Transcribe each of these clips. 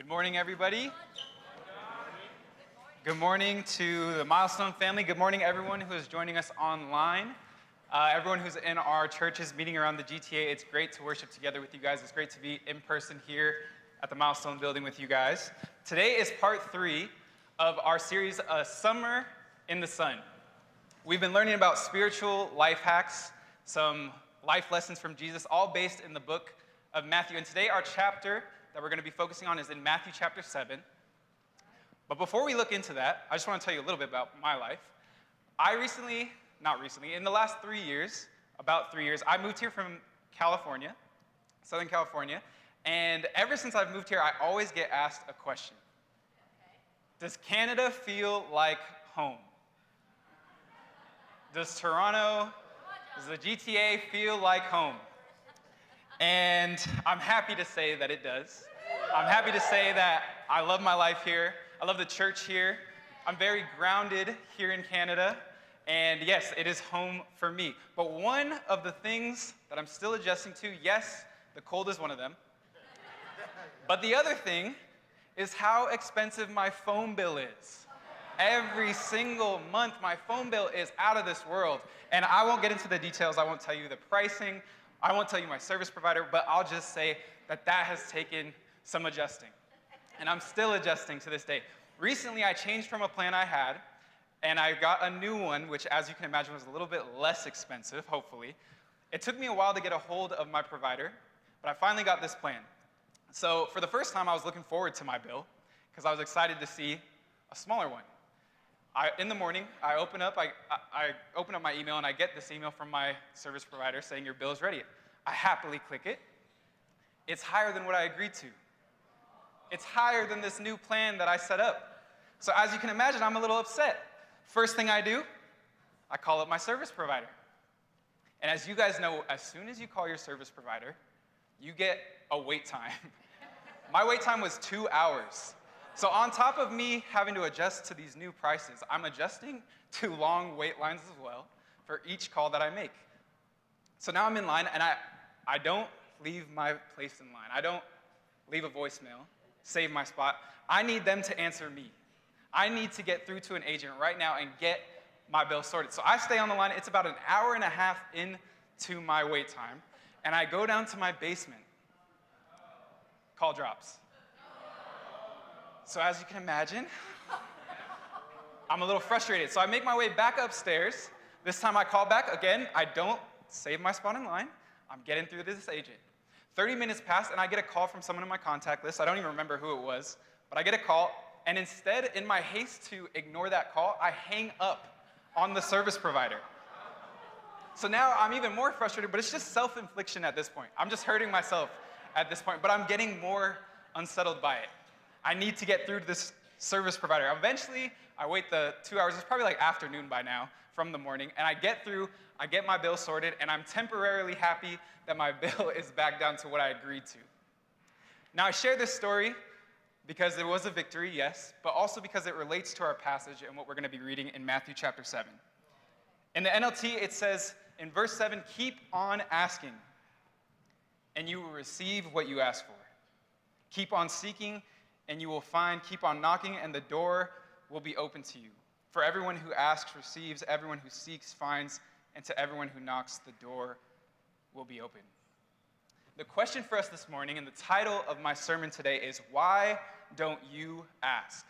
Good morning, everybody. Good morning to the Milestone family. Good morning, everyone who is joining us online. Everyone who's in our churches meeting around the GTA, it's great to worship together with you guys. It's great to be in person here at the Milestone building with you guys. Today is part 3 of our series, Summer in the Sun. We've been learning about spiritual life hacks, some life lessons from Jesus, all based in the book of Matthew. And today our chapter that we're going to be focusing on is in Matthew chapter 7. But before we look into that, I just want to tell you a little bit about my life. In the last 3 years, I moved here from California, Southern California, and ever since I've moved here, I always get asked a question. Does Canada feel like home? Does Toronto, does the GTA feel like home? And I'm happy to say that it does. I'm happy to say that I love my life here. I love the church here. I'm very grounded here in Canada. And yes, it is home for me. But one of the things that I'm still adjusting to, yes, the cold is one of them. But the other thing is how expensive my phone bill is. Every single month, my phone bill is out of this world. And I won't get into the details. I won't tell you the pricing. I won't tell you my service provider. But I'll just say that that has taken some adjusting. And I'm still adjusting to this day. Recently, I changed from a plan I had, and I got a new one, which, as you can imagine, was a little bit less expensive, hopefully. It took me a while to get a hold of my provider, but I finally got this plan. So for the first time, I was looking forward to my bill, because I was excited to see a smaller one. In the morning, I open up my email, and I get this email from my service provider saying, your bill is ready. I happily click it. It's higher than what I agreed to. It's higher than this new plan that I set up. So as you can imagine, I'm a little upset. First thing I do, I call up my service provider. And as you guys know, as soon as you call your service provider, you get a wait time. My wait time was 2 hours. So on top of me having to adjust to these new prices, I'm adjusting to long wait lines as well for each call that I make. So now I'm in line, and I don't leave my place in line. I don't leave a voicemail, save my spot. I need them to answer me. I need to get through to an agent right now and get my bill sorted. So I stay on the line. It's about an hour and a half into my wait time, and I go down to my basement. Call drops. So as you can imagine, I'm a little frustrated. So I make my way back upstairs. This time I call back. Again, I don't save my spot in line. I'm getting through to this agent. 30 minutes pass, and I get a call from someone in my contact list. I don't even remember who it was, but I get a call, and instead, in my haste to ignore that call, I hang up on the service provider. So now I'm even more frustrated, but it's just self-infliction at this point. I'm just hurting myself at this point, but I'm getting more unsettled by it. I need to get through to this service provider. Eventually, I wait the 2 hours. It's probably like afternoon by now from the morning, and I get through, I get my bill sorted, and I'm temporarily happy that my bill is back down to what I agreed to. Now, I share this story because it was a victory, yes, but also because it relates to our passage and what we're going to be reading in Matthew chapter 7. In the NLT, it says in verse 7, keep on asking, and you will receive what you ask for. Keep on seeking, and you will find. Keep on knocking, and the door will be open to you. For everyone who asks receives, everyone who seeks finds, and to everyone who knocks, the door will be open. The question for us this morning, and the title of my sermon today is, why don't you ask?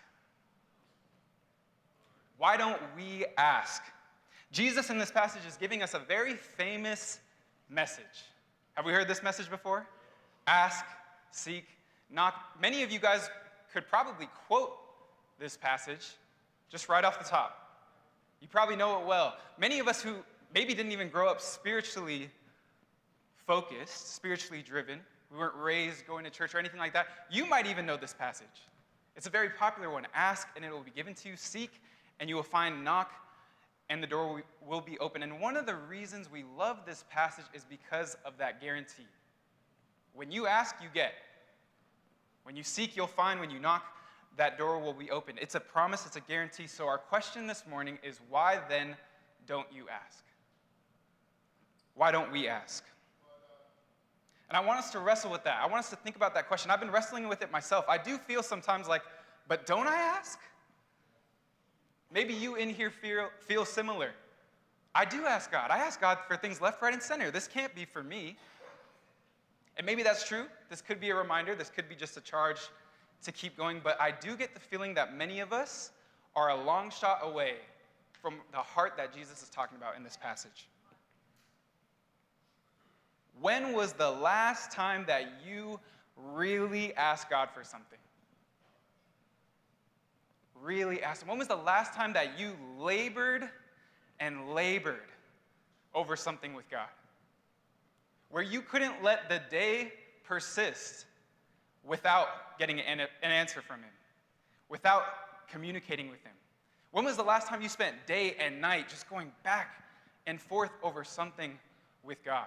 Why don't we ask? Jesus in this passage is giving us a very famous message. Have we heard this message before? Ask, seek, knock. Many of you guys could probably quote this passage just right off the top. You probably know it well. Many of us who maybe didn't even grow up spiritually focused, spiritually driven, we weren't raised going to church or anything like that, you might even know this passage. It's a very popular one. Ask, and it will be given to you. Seek, and you will find. Knock, and the door will be open. And one of the reasons we love this passage is because of that guarantee. When you ask, you get. When you seek, you'll find. When you knock, that door will be open. It's a promise, it's a guarantee. So our question this morning is, why then don't you ask? Why don't we ask? And I want us to wrestle with that. I want us to think about that question. I've been wrestling with it myself. I do feel sometimes like, but don't I ask? Maybe you in here feel similar. I do ask God. I ask God for things left, right, and center. This can't be for me. And maybe that's true. This could be a reminder. This could be just a charge to keep going. But I do get the feeling that many of us are a long shot away from the heart that Jesus is talking about in this passage. When was the last time that you really asked God for something? Really asked Him. When was the last time that you labored and labored over something with God? Where you couldn't let the day persist without getting an answer from Him, without communicating with Him. When was the last time you spent day and night just going back and forth over something with God?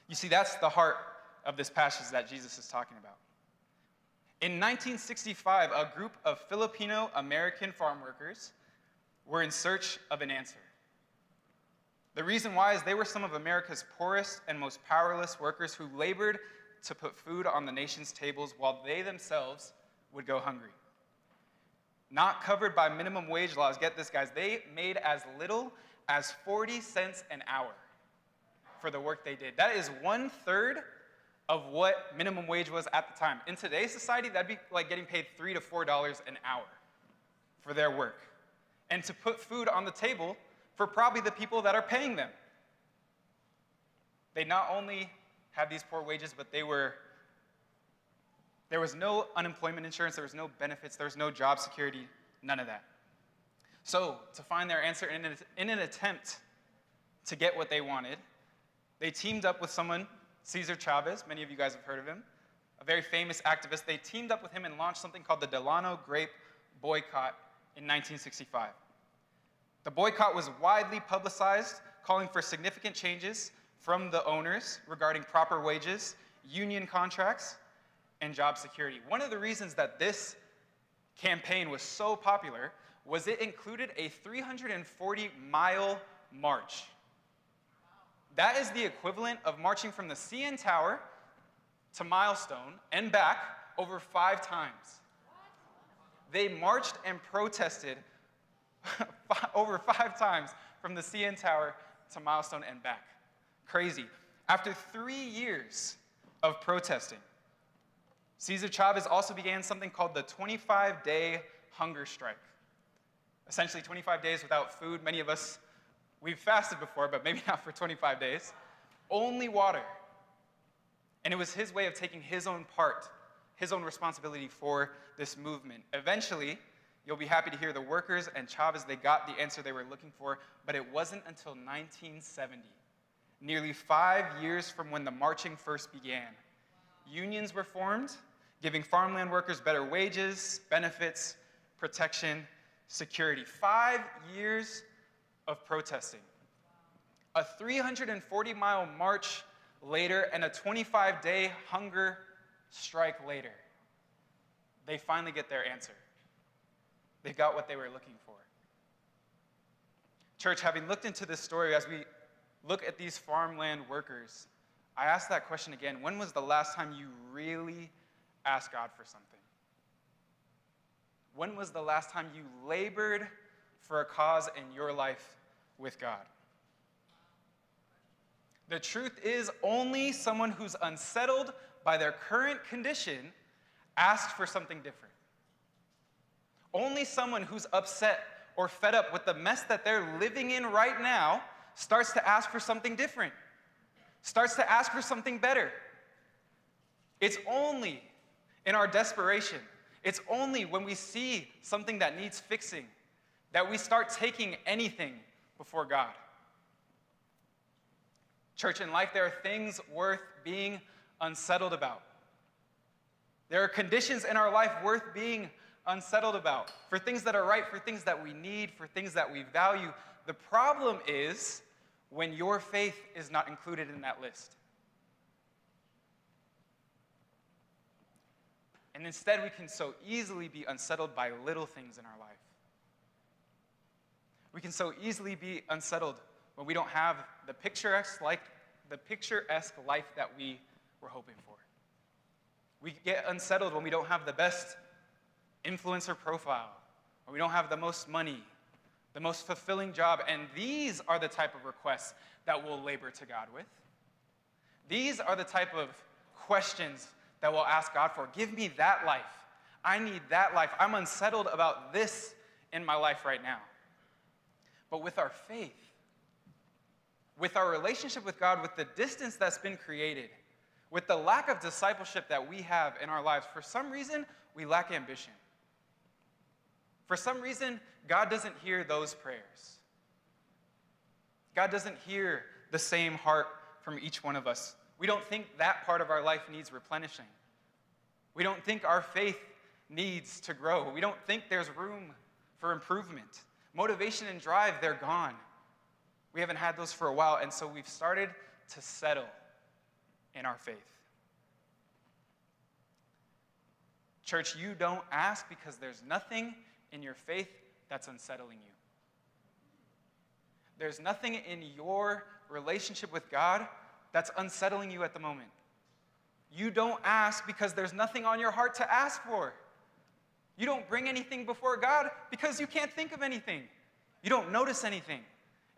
You see, that's the heart of this passage that Jesus is talking about. In 1965, a group of Filipino-American farm workers were in search of an answer. The reason why is they were some of America's poorest and most powerless workers who labored to put food on the nation's tables while they themselves would go hungry. Not covered by minimum wage laws, get this, guys, they made as little as 40 cents an hour for the work they did. That is 1/3 of what minimum wage was at the time. In today's society, that'd be like getting paid $3 to $4 an hour for their work. And to put food on the table for probably the people that are paying them. They not only had these poor wages, but there was no unemployment insurance, there was no benefits, there was no job security, none of that. So, to find their answer in an attempt to get what they wanted, they teamed up with someone, Cesar Chavez, many of you guys have heard of him, a very famous activist. They teamed up with him and launched something called the Delano Grape Boycott in 1965. The boycott was widely publicized, calling for significant changes from the owners regarding proper wages, union contracts, and job security. One of the reasons that this campaign was so popular was it included a 340-mile march. That is the equivalent of marching from the CN Tower to Milestone and back over 5 times. They marched and protested over 5 times from the CN Tower to Milestone and back. Crazy. After 3 years of protesting, Cesar Chavez also began something called the 25-day hunger strike. Essentially 25 days without food. Many of us, we've fasted before, but maybe not for 25 days. Only water. And it was his way of taking his own part, his own responsibility for this movement. Eventually, you'll be happy to hear the workers and Chavez, they got the answer they were looking for, but it wasn't until 1970, nearly 5 years from when the marching first began. Unions were formed, giving farmland workers better wages, benefits, protection, security. 5 years of protesting. A 340-mile march later and a 25-day hunger strike later, they finally get their answer. They got what they were looking for. Church, having looked into this story, as we look at these farmland workers, I ask that question again. When was the last time you really asked God for something? When was the last time you labored for a cause in your life with God? The truth is, only someone who's unsettled by their current condition asks for something different. Only someone who's upset or fed up with the mess that they're living in right now starts to ask for something different, starts to ask for something better. It's only in our desperation, it's only when we see something that needs fixing that we start taking anything before God. Church, in life, there are things worth being unsettled about. There are conditions in our life worth being unsettled about, for things that are right, for things that we need, for things that we value. The problem is when your faith is not included in that list. And instead, we can so easily be unsettled by little things in our life. We can so easily be unsettled when we don't have the picturesque life that we we're hoping for. We get unsettled when we don't have the best influencer profile, or we don't have the most money, the most fulfilling job, and these are the type of requests that we'll labor to God with. These are the type of questions that we'll ask God for. Give me that life. I need that life. I'm unsettled about this in my life right now. But with our faith, with our relationship with God, with the distance that's been created, with the lack of discipleship that we have in our lives, for some reason, we lack ambition. For some reason, God doesn't hear those prayers. God doesn't hear the same heart from each one of us. We don't think that part of our life needs replenishing. We don't think our faith needs to grow. We don't think there's room for improvement. Motivation and drive, they're gone. We haven't had those for a while, and so we've started to settle in our faith. Church, you don't ask because there's nothing in your faith that's unsettling you. There's nothing in your relationship with God that's unsettling you at the moment. You don't ask because there's nothing on your heart to ask for. You don't bring anything before God because you can't think of anything. You don't notice anything.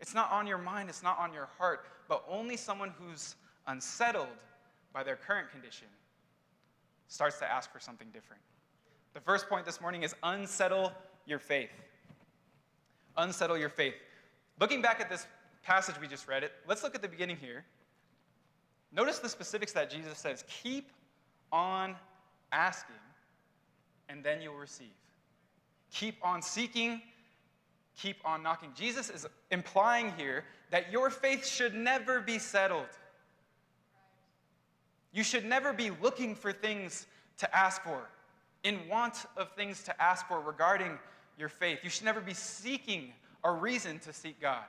It's not on your mind, it's not on your heart, but only someone who's unsettled by their current condition starts to ask for something different. The first point this morning is unsettle your faith. Unsettle your faith. Looking back at this passage we just read, let's look at the beginning here. Notice the specifics that Jesus says. Keep on asking, and then you'll receive. Keep on seeking, keep on knocking. Jesus is implying here that your faith should never be settled. You should never be looking for things to ask for, in want of things to ask for regarding your faith. You should never be seeking a reason to seek God.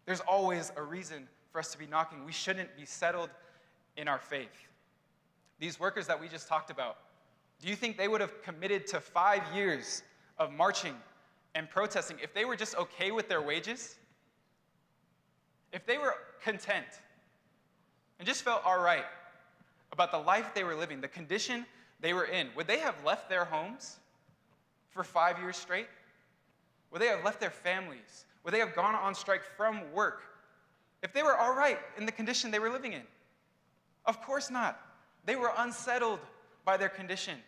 There's always a reason for us to be knocking. We shouldn't be settled in our faith. These workers that we just talked about, do you think they would have committed to 5 years of marching and protesting if they were just okay with their wages? If they were content and just felt all right about the life they were living, the condition they were in, would they have left their homes for 5 years straight? Would they have left their families? Would they have gone on strike from work if they were all right in the condition they were living in? Of course not. They were unsettled by their condition.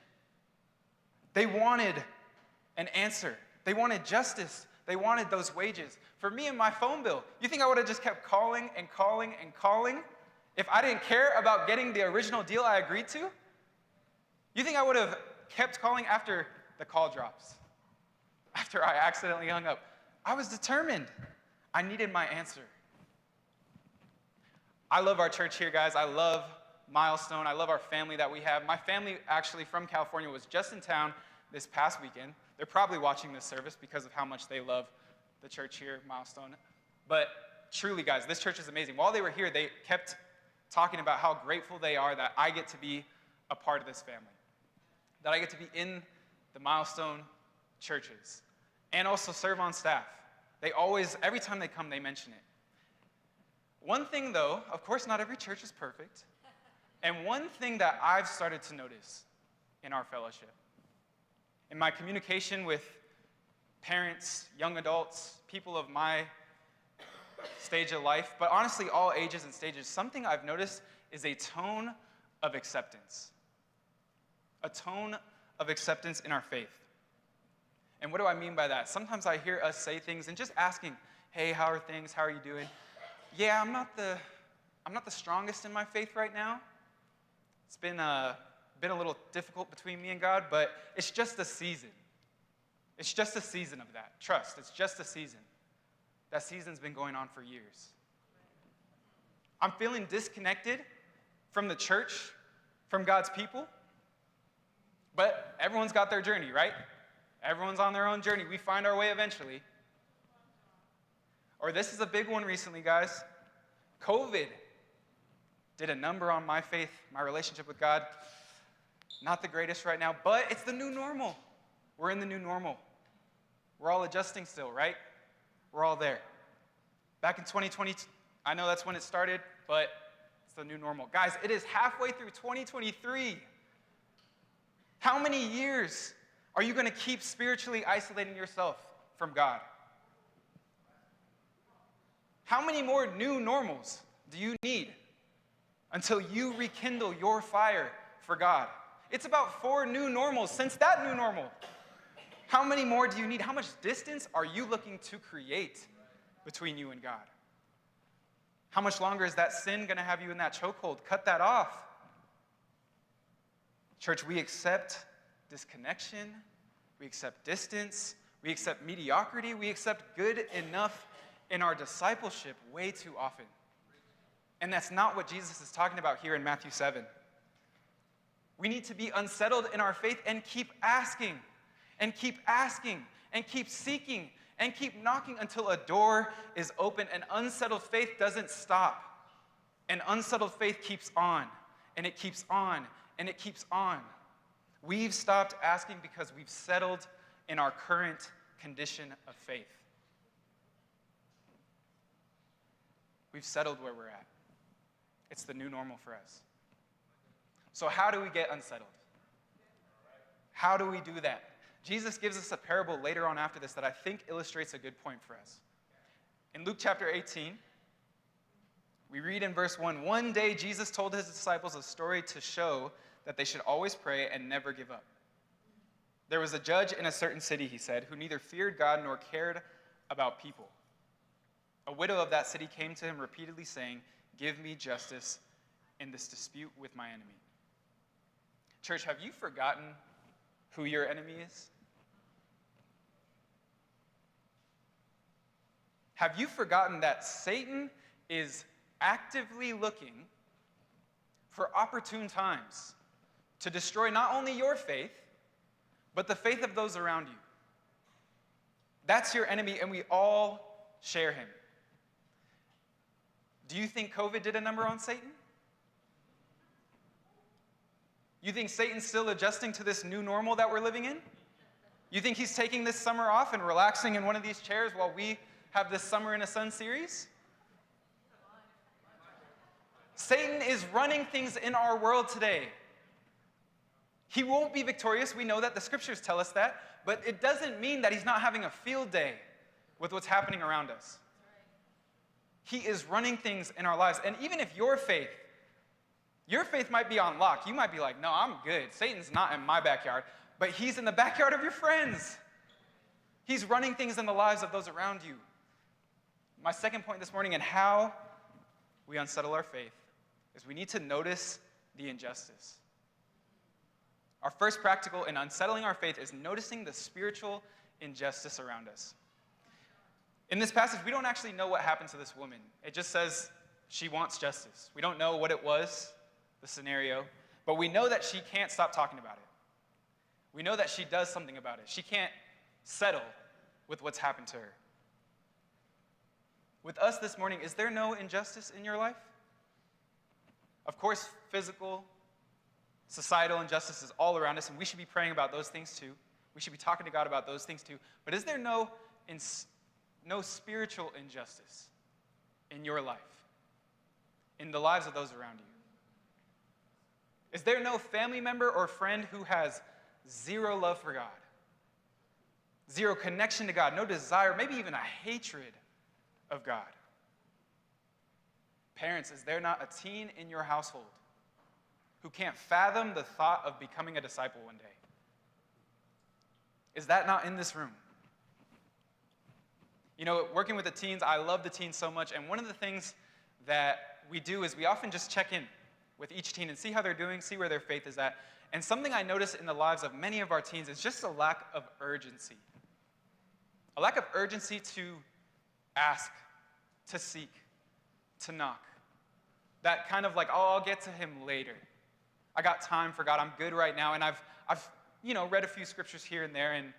They wanted an answer. They wanted justice. They wanted those wages. For me and my phone bill, you think I would have just kept calling and calling and calling if I didn't care about getting the original deal I agreed to? You think I would have kept calling after the call drops? After I accidentally hung up? I was determined. I needed my answer. I love our church here, guys. I love Milestone. I love our family that we have. My family, actually, from California, was just in town this past weekend. They're probably watching this service because of how much they love the church here, Milestone. But truly, guys, this church is amazing. While they were here, they kept talking about how grateful they are that I get to be a part of this family, that I get to be in the Milestone churches and also serve on staff. They always, every time they come, they mention it. One thing, though, of course, not every church is perfect. And one thing that I've started to notice in our fellowship, in my communication with parents, young adults, people of my stage of life, but honestly, all ages and stages, something I've noticed is a tone of acceptance. A tone of acceptance in our faith. And what do I mean by that? Sometimes I hear us say things and just asking, hey, how are things? How are you doing? Yeah, I'm not the strongest in my faith right now. It's been a little difficult between me and God, but it's just a season. It's just a season of that. Trust, it's just a season. That season's been going on for years. I'm feeling disconnected from the church, from God's people, but everyone's got their journey, right? Everyone's on their own journey. We find our way eventually. Or this is a big one recently, guys. COVID did a number on my faith, my relationship with God. Not the greatest right now, but it's the new normal. We're in the new normal. We're all adjusting still, right? We're all there. Back in 2020, I know that's when it started, but It's the new normal. Guys, it is halfway through 2023. How many years are you going to keep spiritually isolating yourself from God? How many more new normals do you need until you rekindle your fire for God? It's about 4 new normals since that new normal. How many more do you need? How much distance are you looking to create between you and God? How much longer is that sin going to have you in that chokehold? Cut that off. Church, we accept disconnection. We accept distance. We accept mediocrity. We accept good enough in our discipleship way too often. And that's not what Jesus is talking about here in Matthew 7. We need to be unsettled in our faith and keep asking, and keep asking, and keep seeking, and keep knocking until a door is open. An unsettled faith doesn't stop. An unsettled faith keeps on, and it keeps on, and it keeps on. We've stopped asking because we've settled in our current condition of faith. We've settled where we're at. It's the new normal for us. So how do we get unsettled? How do we do that? Jesus gives us a parable later on after this that I think illustrates a good point for us. In Luke chapter 18, we read in verse 1, one day Jesus told his disciples a story to show that they should always pray and never give up. There was a judge in a certain city, he said, who neither feared God nor cared about people. A widow of that city came to him repeatedly saying, give me justice in this dispute with my enemy. Church, have you forgotten who your enemy is? Have you forgotten that Satan is actively looking for opportune times to destroy not only your faith, but the faith of those around you? That's your enemy, and we all share him. Do you think COVID did a number on Satan? You think Satan's still adjusting to this new normal that we're living in? You think he's taking this summer off and relaxing in one of these chairs while we have this Summer in a Sun series? Satan is running things in our world today. He won't be victorious. We know that. The scriptures tell us that. But it doesn't mean that he's not having a field day with what's happening around us. He is running things in our lives. And even if your faith might be on lock. You might be like, no, I'm good. Satan's not in my backyard. But he's in the backyard of your friends. He's running things in the lives of those around you. My second point this morning in how we unsettle our faith is we need to notice the injustice. Our first practical in unsettling our faith is noticing the spiritual injustice around us. In this passage, we don't actually know what happened to this woman. It just says she wants justice. We don't know what it was, the scenario, but we know that she can't stop talking about it. We know that she does something about it. She can't settle with what's happened to her. With us this morning, is there no injustice in your life? Of course, physical, societal injustice is all around us, and we should be praying about those things too. We should be talking to God about those things too. But is there no spiritual injustice in your life, in the lives of those around you? Is there no family member or friend who has zero love for God, zero connection to God, no desire, maybe even a hatred of God? Parents, is there not a teen in your household who can't fathom the thought of becoming a disciple one day? Is that not in this room? You know, working with the teens, I love the teens so much, and one of the things that we do is we often just check in with each teen and see how they're doing, see where their faith is at. And something I notice in the lives of many of our teens is just a lack of urgency. A lack of urgency to ask, to seek, to knock. That kind of like, oh, I'll get to him later. I got time for God. I'm good right now. And I've read a few scriptures here and there, and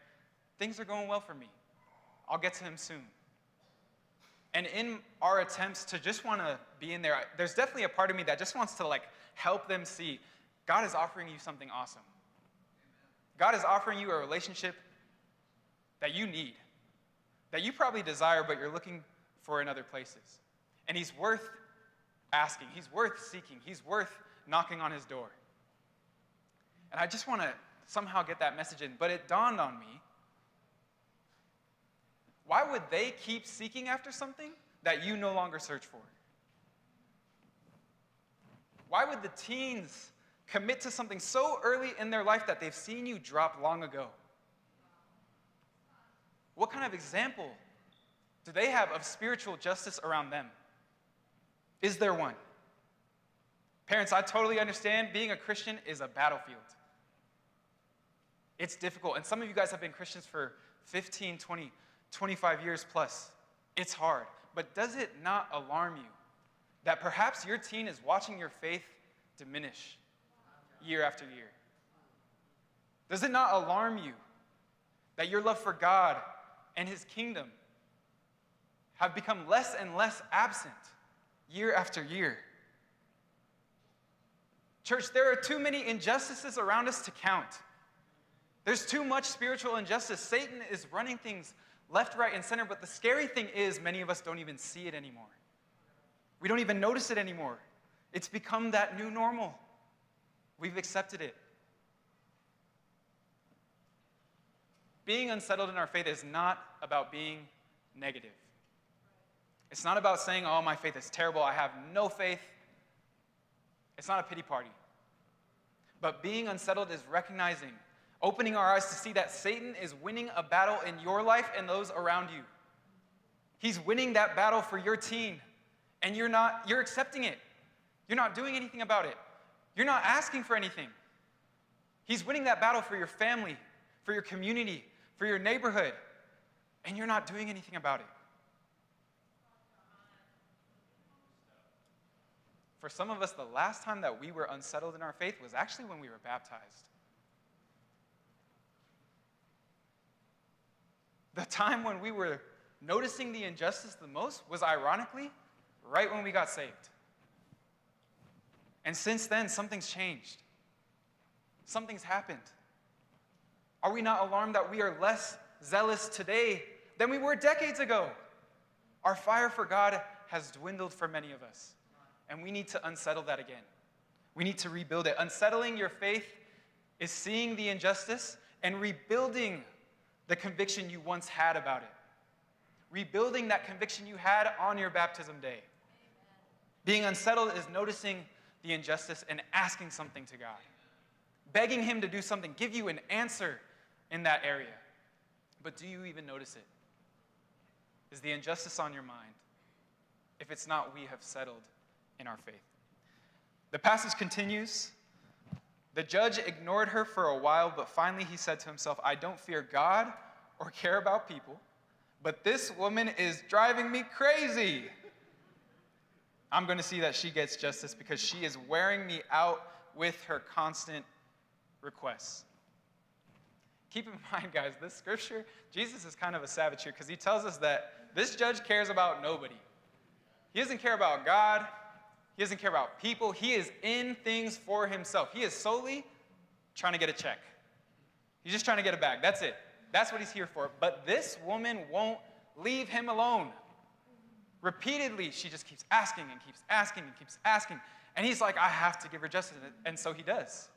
things are going well for me. I'll get to him soon. And in our attempts to just want to be in there, there's definitely a part of me that just wants to like help them see God is offering you something awesome. God is offering you a relationship that you need, that you probably desire, but you're looking for in other places. And he's worth asking. He's worth seeking. He's worth knocking on his door. And I just want to somehow get that message in. But it dawned on me, why would they keep seeking after something that you no longer search for? Why would the teens commit to something so early in their life that they've seen you drop long ago? What kind of example do they have of spiritual justice around them? Is there one? Parents, I totally understand being a Christian is a battlefield. It's difficult. And some of you guys have been Christians for 15, 20, 25 years plus. It's hard. But does it not alarm you that perhaps your teen is watching your faith diminish year after year? Does it not alarm you that your love for God and his kingdom have become less and less absent year after year? Church, there are too many injustices around us to count. There's too much spiritual injustice. Satan is running things left, right, and center, but the scary thing is many of us don't even see it anymore. We don't even notice it anymore. It's become that new normal. We've accepted it. Being unsettled in our faith is not about being negative. It's not about saying, oh, my faith is terrible, I have no faith. It's not a pity party. But being unsettled is recognizing, opening our eyes to see that Satan is winning a battle in your life and those around you. He's winning that battle for your teen, and you're accepting it. You're not doing anything about it. You're not asking for anything. He's winning that battle for your family, for your community, for your neighborhood, and you're not doing anything about it. For some of us, the last time that we were unsettled in our faith was actually when we were baptized. The time when we were noticing the injustice the most was ironically right when we got saved. And since then, something's changed. Something's happened. Are we not alarmed that we are less zealous today than we were decades ago? Our fire for God has dwindled for many of us, and we need to unsettle that again. We need to rebuild it. Unsettling your faith is seeing the injustice and rebuilding the conviction you once had about it. Rebuilding that conviction you had on your baptism day. Being unsettled is noticing the injustice and asking something to God. Begging him to do something, give you an answer in that area. But do you even notice it? Is the injustice on your mind? If it's not, we have settled in our faith. The passage continues. The judge ignored her for a while, but finally he said to himself, I don't fear God or care about people, but this woman is driving me crazy. I'm going to see that she gets justice because she is wearing me out with her constant requests. Keep in mind, guys, this scripture, Jesus is kind of a savage here because he tells us that this judge cares about nobody. He doesn't care about God. He doesn't care about people. He is in things for himself. He is solely trying to get a check. He's just trying to get a bag. That's it. That's what he's here for. But this woman won't leave him alone. Repeatedly, she just keeps asking and keeps asking and keeps asking. And he's like, I have to give her justice. And so he does.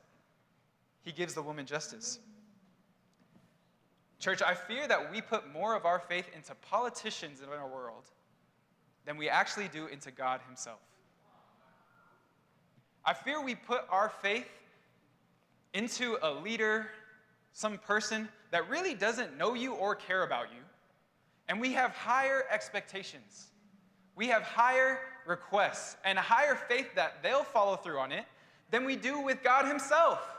He gives the woman justice. Church, I fear that we put more of our faith into politicians in our world than we actually do into God himself. I fear we put our faith into a leader, some person that really doesn't know you or care about you, and we have higher expectations. We have higher requests and higher faith that they'll follow through on it than we do with God himself.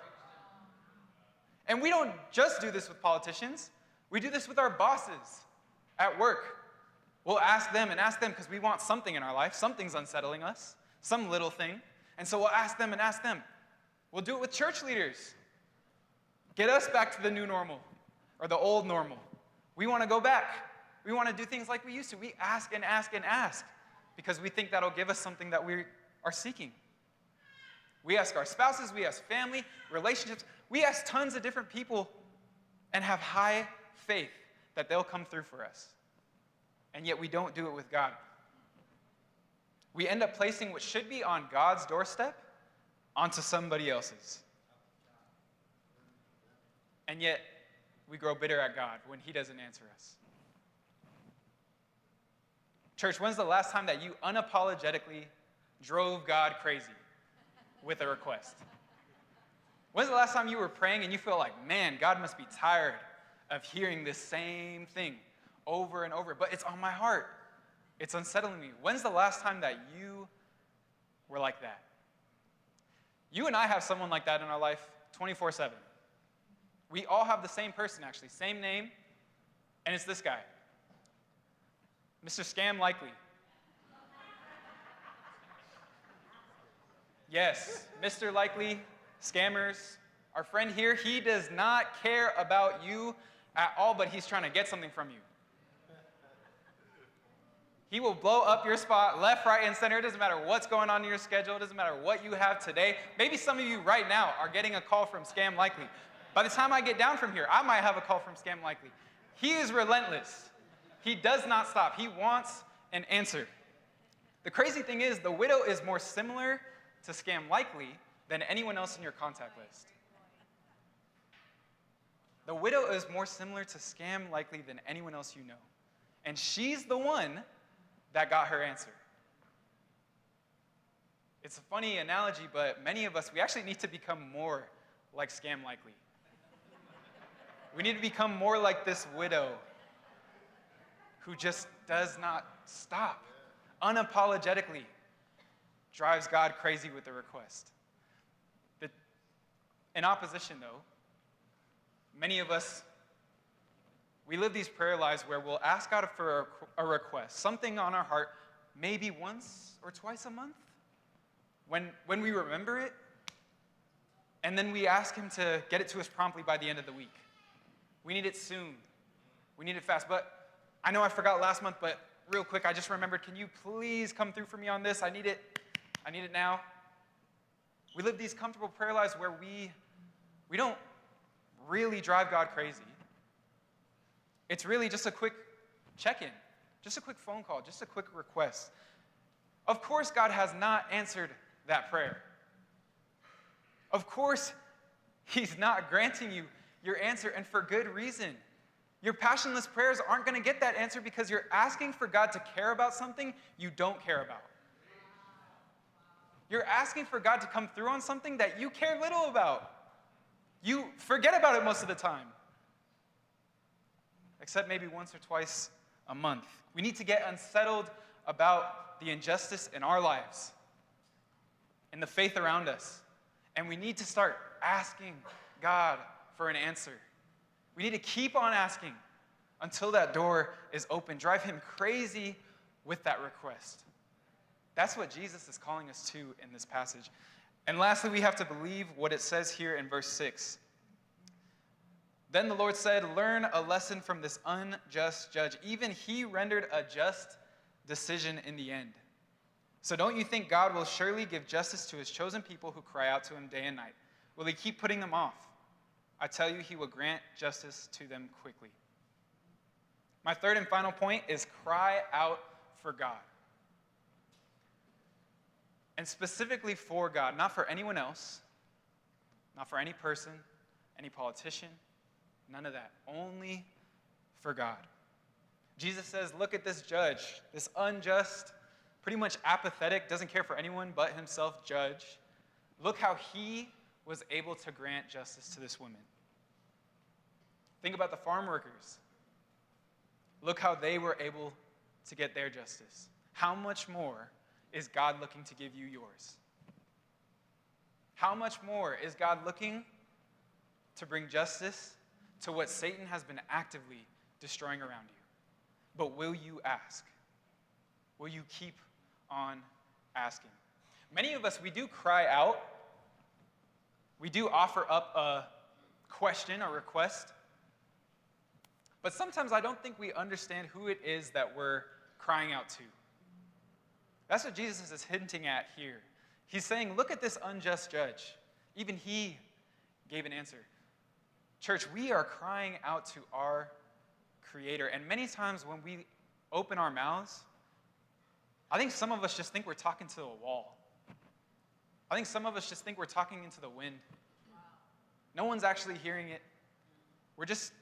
And we don't just do this with politicians. We do this with our bosses at work. We'll ask them because we want something in our life. Something's unsettling us, some little thing. And so we'll ask them and ask them. We'll do it with church leaders. Get us back to the new normal or the old normal. We want to go back. We want to do things like we used to. We ask and ask and ask because we think that'll give us something that we are seeking. We ask our spouses, we ask family, relationships. We ask tons of different people and have high faith that they'll come through for us. And yet we don't do it with God. We end up placing what should be on God's doorstep onto somebody else's. And yet, we grow bitter at God when he doesn't answer us. Church, when's the last time that you unapologetically drove God crazy with a request? When's the last time you were praying and you feel like, man, God must be tired of hearing this same thing over and over, but it's on my heart. It's unsettling me. When's the last time that you were like that? You and I have someone like that in our life 24/7. We all have the same person, actually, same name, and it's this guy, Mr. Scam Likely. Yes, Mr. Likely, scammers. Our friend here, he does not care about you at all, but he's trying to get something from you. He will blow up your spot left, right, and center. It doesn't matter what's going on in your schedule. It doesn't matter what you have today. Maybe some of you right now are getting a call from Scam Likely. By the time I get down from here, I might have a call from Scam Likely. He is relentless. He does not stop. He wants an answer. The crazy thing is, the widow is more similar to Scam Likely than anyone else in your contact list. The widow is more similar to Scam Likely than anyone else you know. And she's the one that got her answer. It's a funny analogy, but many of us, we actually need to become more like Scam Likely. We need to become more like this widow who just does not stop, unapologetically drives God crazy with the request. In opposition, though, many of us, we live these prayer lives where we'll ask God for a request, something on our heart, maybe once or twice a month, when we remember it, and then we ask him to get it to us promptly by the end of the week. We need it soon. We need it fast. But I know I forgot last month, but real quick, I just remembered, can you please come through for me on this? I need it now. We live these comfortable prayer lives where we don't really drive God crazy. It's really just a quick check-in, just a quick phone call, just a quick request. Of course, God has not answered that prayer. Of course, he's not granting you your answer, and for good reason. Your passionless prayers aren't going to get that answer because you're asking for God to care about something you don't care about. You're asking for God to come through on something that you care little about. You forget about it most of the time. Except maybe once or twice a month. We need to get unsettled about the injustice in our lives and the faith around us. And we need to start asking God for an answer. We need to keep on asking until that door is open. Drive him crazy with that request. That's what Jesus is calling us to in this passage. And lastly, we have to believe what it says here in verse 6. Then the Lord said, "Learn a lesson from this unjust judge. Even he rendered a just decision in the end. So don't you think God will surely give justice to his chosen people who cry out to him day and night? Will he keep putting them off? I tell you, he will grant justice to them quickly." My third and final point is cry out for God. And specifically for God, not for anyone else, not for any person, any politician, none of that. Only for God. Jesus says, look at this judge, this unjust, pretty much apathetic, doesn't care for anyone but himself judge. Look how he was able to grant justice to this woman. Think about the farm workers. Look how they were able to get their justice. How much more is God looking to give you yours? How much more is God looking to bring justice to what Satan has been actively destroying around you? But will you ask? Will you keep on asking? Many of us, we do cry out. We do offer up a question or request. But sometimes I don't think we understand who it is that we're crying out to. That's what Jesus is hinting at here. He's saying, look at this unjust judge. Even he gave an answer. Church, we are crying out to our Creator. And many times when we open our mouths, I think some of us just think we're talking to a wall. I think some of us just think we're talking into the wind. No one's actually hearing it. We're just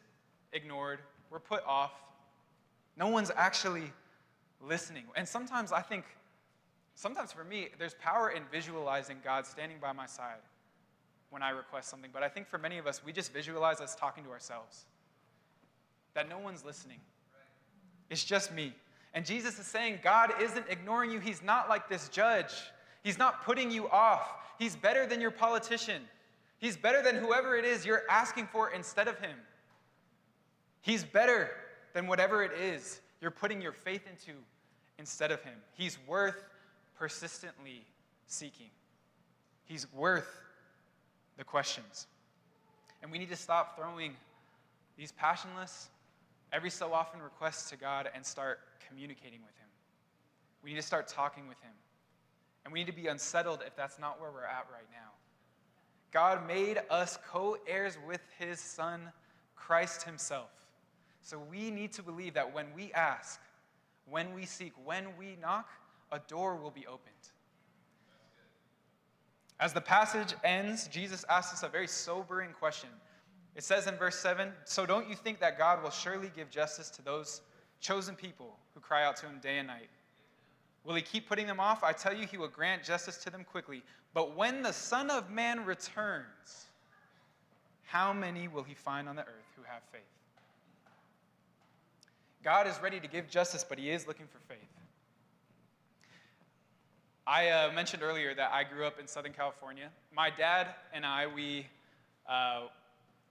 ignored. We're put off. No one's actually listening. And sometimes for me, there's power in visualizing God standing by my side when I request something. But I think for many of us, we just visualize us talking to ourselves. That no one's listening. It's just me. And Jesus is saying, God isn't ignoring you. He's not like this judge. He's not putting you off. He's better than your politician. He's better than whoever it is you're asking for instead of him. He's better than whatever it is you're putting your faith into instead of him. He's worth persistently seeking. He's worth the questions. And we need to stop throwing these passionless, every so often requests to God and start communicating with him. We need to start talking with him. And we need to be unsettled if that's not where we're at right now. God made us co-heirs with his Son, Christ himself. So we need to believe that when we ask, when we seek, when we knock, a door will be opened. As the passage ends, Jesus asks us a very sobering question. It says in verse 7, "So don't you think that God will surely give justice to those chosen people who cry out to him day and night? Will he keep putting them off? I tell you, he will grant justice to them quickly. But when the Son of Man returns, how many will he find on the earth who have faith?" God is ready to give justice, but he is looking for faith. I mentioned earlier that I grew up in Southern California. My dad and I, we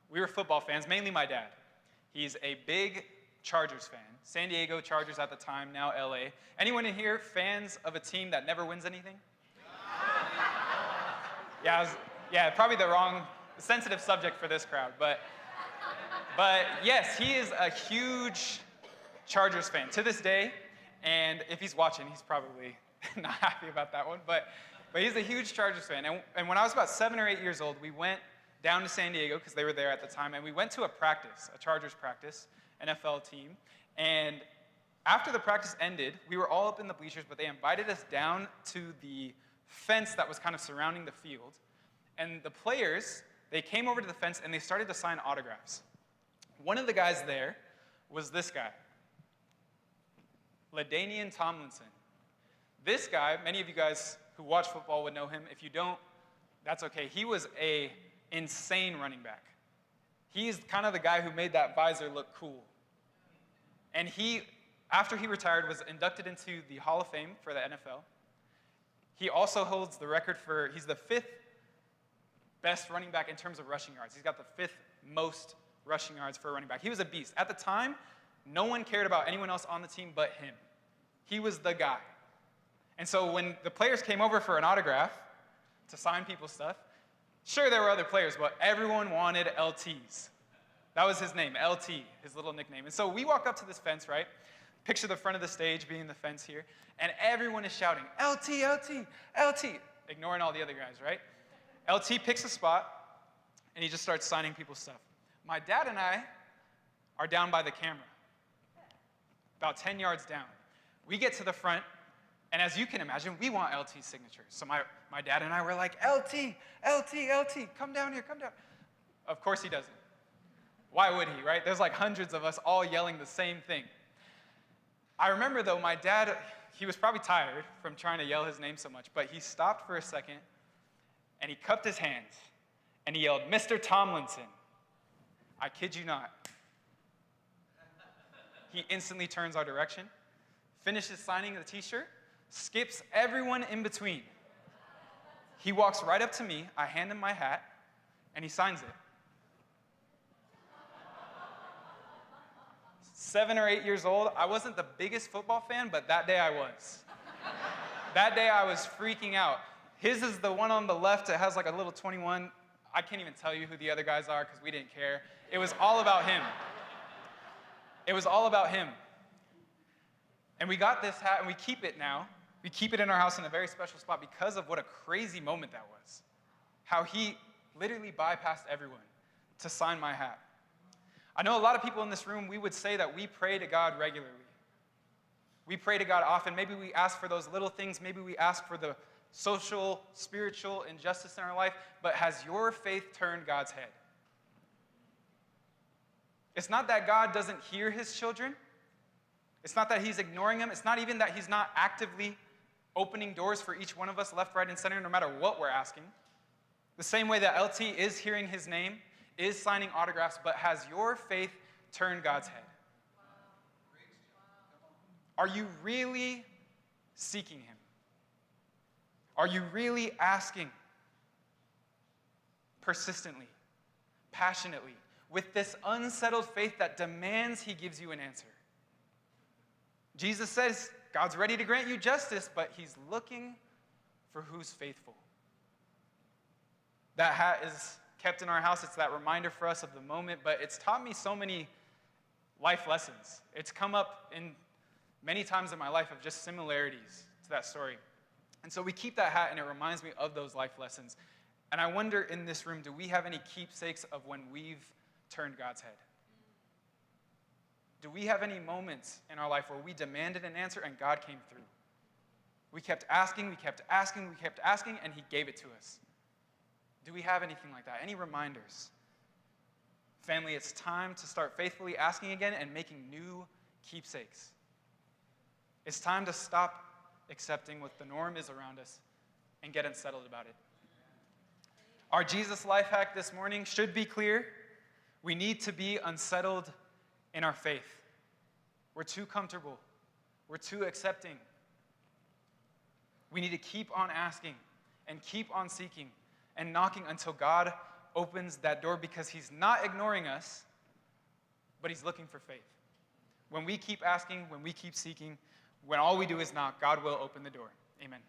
were football fans, mainly my dad. He's a big Chargers fan. San Diego Chargers at the time, now LA. Anyone in here fans of a team that never wins anything? Yeah, probably the wrong sensitive subject for this crowd. But yes, he is a huge Chargers fan to this day. And if he's watching, he's probably not happy about that one. But he's a huge Chargers fan. And when I was about 7 or 8 years old, we went down to San Diego because they were there at the time. And we went to a Chargers practice, NFL team. And after the practice ended, we were all up in the bleachers, but they invited us down to the fence that was kind of surrounding the field. And the players, they came over to the fence and they started to sign autographs. One of the guys there was this guy, LaDainian Tomlinson. This guy, many of you guys who watch football would know him. If you don't, that's okay. He was an insane running back. He's kind of the guy who made that visor look cool. And he, after he retired, was inducted into the Hall of Fame for the NFL. He also holds the record he's the 5th best running back in terms of rushing yards. He's got the 5th most rushing yards for a running back. He was a beast. At the time, no one cared about anyone else on the team but him. He was the guy. And so when the players came over for an autograph to sign people's stuff, sure, there were other players, but everyone wanted LTs. That was his name, LT, his little nickname. And so we walk up to this fence, right? Picture the front of the stage being the fence here. And everyone is shouting, LT, LT, LT, ignoring all the other guys, right? LT picks a spot, and he just starts signing people's stuff. My dad and I are down by the camera, about 10 yards down. We get to the front, and as you can imagine, we want LT's signatures. So my dad and I were like, LT, LT, LT, come down here, come down. Of course he doesn't. Why would he, right? There's like hundreds of us all yelling the same thing. I remember, though, my dad, he was probably tired from trying to yell his name so much, but he stopped for a second, and he cupped his hands, and he yelled, Mr. Tomlinson. I kid you not. He instantly turns our direction, finishes signing the t-shirt, skips everyone in between. He walks right up to me, I hand him my hat, and he signs it. 7 or 8 years old, I wasn't the biggest football fan, but that day I was. That day I was freaking out. His is the one on the left that has like a little 21. I can't even tell you who the other guys are because we didn't care. It was all about him. It was all about him. And we got this hat, and we keep it now. We keep it in our house in a very special spot because of what a crazy moment that was. How he literally bypassed everyone to sign my hat. I know a lot of people in this room, we would say that we pray to God regularly. We pray to God often. Maybe we ask for those little things. Maybe we ask for the social, spiritual injustice in our life. But has your faith turned God's head? It's not that God doesn't hear his children. It's not that he's ignoring them. It's not even that he's not actively opening doors for each one of us left, right, and center, no matter what we're asking. The same way that LT is hearing his name, is signing autographs, but has your faith turned God's head? Are you really seeking him? Are you really asking persistently, passionately, with this unsettled faith that demands he gives you an answer? Jesus says God's ready to grant you justice, but he's looking for who's faithful. That hat is kept in our house. It's that reminder for us of the moment, but it's taught me so many life lessons. It's come up in many times in my life of just similarities to that story. And so we keep that hat, and it reminds me of those life lessons. And I wonder in this room, do we have any keepsakes of when we've turned God's head? Do we have any moments in our life where we demanded an answer and God came through? We kept asking, we kept asking, we kept asking, and he gave it to us. Do we have anything like that? Any reminders? Family, it's time to start faithfully asking again and making new keepsakes. It's time to stop accepting what the norm is around us and get unsettled about it. Our Jesus life hack this morning should be clear. We need to be unsettled in our faith. We're too comfortable. We're too accepting. We need to keep on asking and keep on seeking and knocking until God opens that door, because he's not ignoring us, but he's looking for faith. When we keep asking, when we keep seeking, when all we do is knock, God will open the door. Amen.